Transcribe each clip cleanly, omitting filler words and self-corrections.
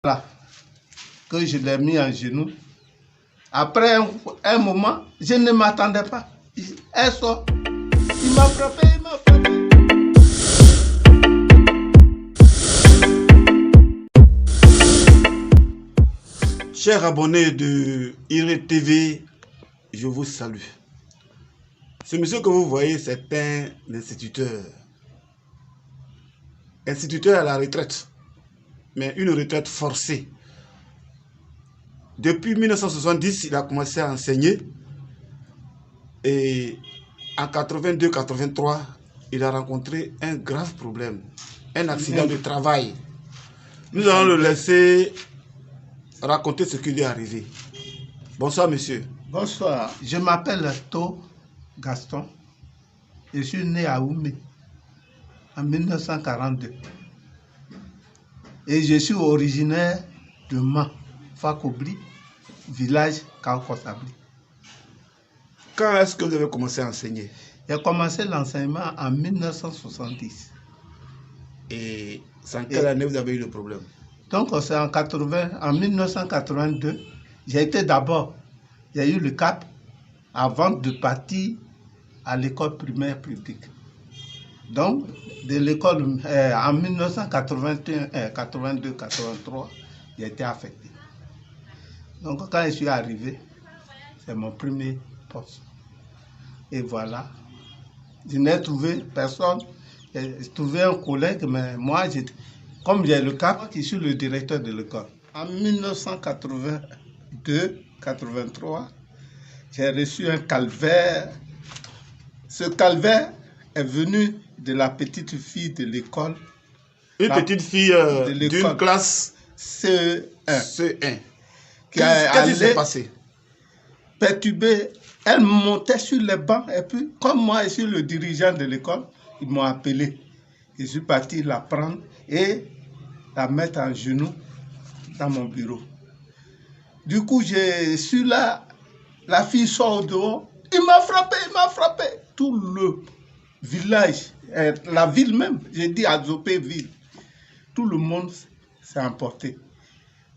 Là, que je l'ai mis en genoux. Après un moment, je ne m'attendais pas. Elle sort. Il m'a frappé, il m'a frappé. Chers abonnés de IRE TV, je vous salue. Ce monsieur que vous voyez, c'est un instituteur. Instituteur à la retraite, mais une retraite forcée. Depuis 1970, il a commencé à enseigner. Et en 82-83, il a rencontré un grave problème, un accident de travail. Nous allons le laisser raconter ce qui lui est arrivé. Bonsoir, monsieur. Bonsoir, je m'appelle To Gaston. Je suis né à Oumé en 1942. Et je suis originaire de Man, Fakobli, village Kaokosabli. Quand est-ce que vous avez commencé à enseigner? J'ai commencé l'enseignement en 1970. Et en quelle année vous avez eu le problème? Donc, c'est en 1982, j'ai été d'abord, j'ai eu le CAP avant de partir à l'école primaire publique. Donc, de l'école, en 1982-83, j'ai été affecté. Donc, quand je suis arrivé, c'est mon premier poste. Et voilà, je n'ai trouvé personne. J'ai trouvé un collègue, mais moi, comme j'ai le CAP, je suis le directeur de l'école. En 1982-83, j'ai reçu un calvaire. Ce calvaire est venu de la petite fille de l'école. Une petite fille d'une classe CE1. C1. Qu'est-ce qui s'est passé? Perturbée. Elle montait sur les bancs et puis, comme moi, je suis le dirigeant de l'école, ils m'ont appelé. Je suis parti la prendre et la mettre en genoux dans mon bureau. Du coup, je suis là, la fille sort au dehors. Il m'a frappé, il m'a frappé. Tout le village, la ville même, j'ai dit Azopé ville, tout le monde s'est emporté.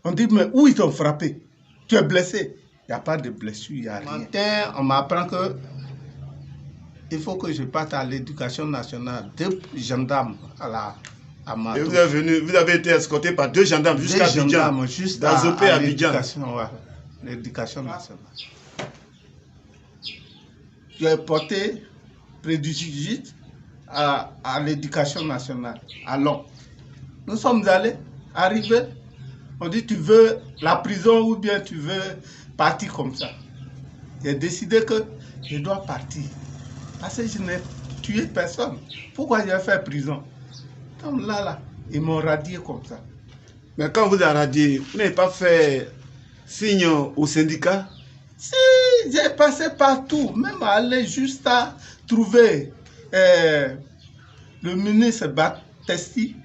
On dit, mais où ils t'ont frappé? Tu es blessé? Il n'y a pas de blessure, il n'y a rien. Matin, on m'apprend que il faut que je parte à l'éducation nationale. 2 gendarmes à Mato. Et vous avez été escorté par 2 gendarmes jusqu'à Abidjan. Juste d'Azopé à Abidjan. L'éducation nationale. J'ai porté préjudice à l'éducation nationale. Alors, nous sommes arrivés. On dit, tu veux la prison ou bien tu veux partir comme ça. J'ai décidé que je dois partir. Parce que je n'ai tué personne. Pourquoi j'ai fait prison? Comme là, ils m'ont radié comme ça. Mais quand vous avez radié, vous n'avez pas fait signe au syndicat? Si, j'ai passé partout. Même aller juste à trouver le ministre Batesti.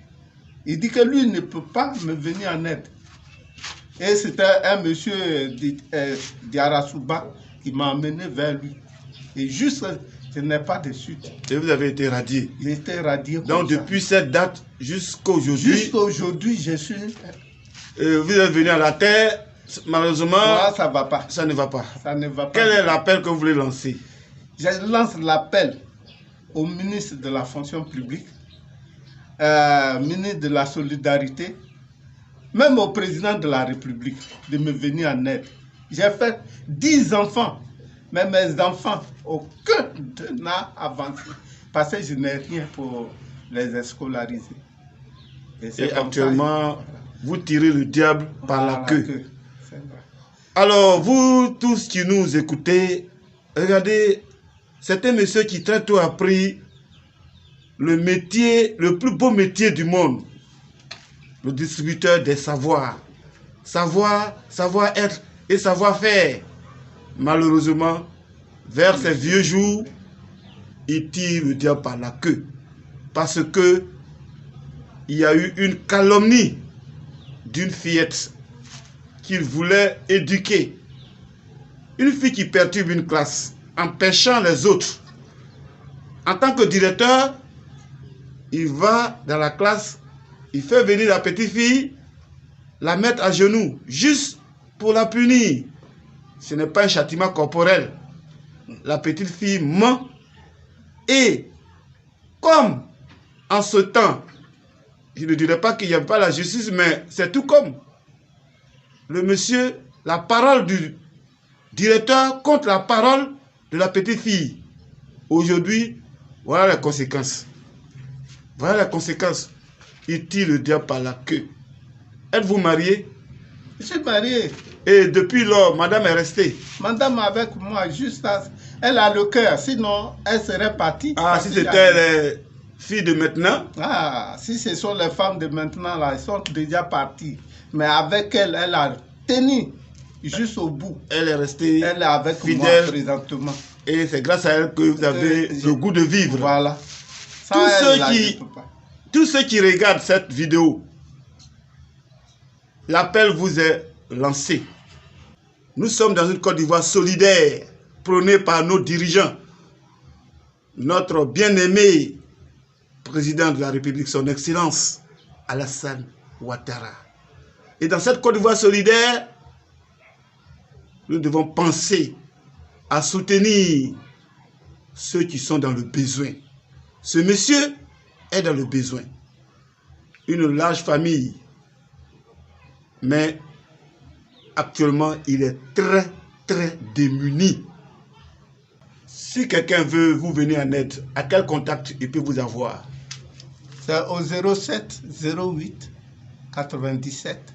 Il dit que lui ne peut pas me venir en aide. Et c'était un monsieur d'Arasuba qui m'a emmené vers lui. Et juste, je n'ai pas de suite. Et vous avez été radié? J'ai été radié. Donc depuis cette date jusqu'à aujourd'hui? Jusqu'à aujourd'hui, je suis... vous êtes venu à la terre, malheureusement... Voilà, ça ne va pas. Ça ne va pas. Ça ne va pas. Quel est l'appel que vous voulez lancer? Je lance l'appel au ministre de la fonction publique, ministre de la solidarité, même au président de la République, de me venir en aide. J'ai fait 10 enfants, mais mes enfants, aucun n'a avancé, parce que je n'ai rien pour les scolariser. Et actuellement, vous tirez le diable par la queue. Alors, vous tous qui nous écoutez, regardez, c'est un monsieur qui très tôt a pris le métier, le plus beau métier du monde. Le distributeur des savoirs. Savoir-être et savoir-faire. Malheureusement, vers ces vieux jours, il tire le diable par la queue. Parce que il y a eu une calomnie d'une fillette qu'il voulait éduquer. Une fille qui perturbe une classe, empêchant les autres. En tant que directeur, il va dans la classe, il fait venir la petite fille la mettre à genoux, juste pour la punir. Ce n'est pas un châtiment corporel. La petite fille ment. Et comme en ce temps, je ne dirais pas qu'il n'y a pas la justice, mais c'est tout comme le monsieur, la parole du directeur contre la parole de la petite fille. Aujourd'hui, voilà les conséquences. Voilà les conséquences. Il tire le diable par la queue. Êtes-vous marié? Je suis marié. Et depuis lors, madame est restée. Madame avec moi, juste à... Elle a le cœur, sinon elle serait partie. Ah, si c'était les filles de maintenant? Ah, si ce sont les femmes de maintenant, là, elles sont déjà parties. Mais avec elle, elle a tenu jusqu'au bout. Elle est restée Elle est avec fidèle, moi présentement. Et c'est grâce à elle que vous avez le goût de vivre. Voilà. Ça, tous ceux qui regardent cette vidéo, l'appel vous est lancé. Nous sommes dans une Côte d'Ivoire solidaire, prônée par nos dirigeants. Notre bien-aimé président de la République, son Excellence, Alassane Ouattara. Et dans cette Côte d'Ivoire solidaire, nous devons penser à soutenir ceux qui sont dans le besoin. Ce monsieur est dans le besoin. Une large famille. Mais actuellement, il est très, très démuni. Si quelqu'un veut vous venir en aide, à quel contact il peut vous avoir? C'est au 07 08 97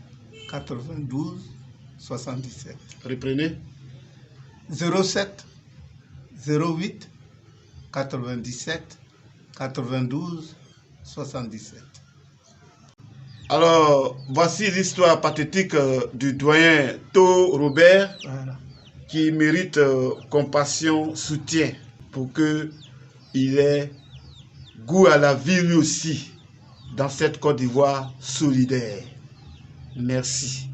92 77. Reprenez. 07 08 97 92 77. Alors, voici l'histoire pathétique du doyen Tho Robert, Voilà, qui mérite compassion, soutien, pour qu'il ait goût à la vie lui aussi, dans cette Côte d'Ivoire solidaire. Merci.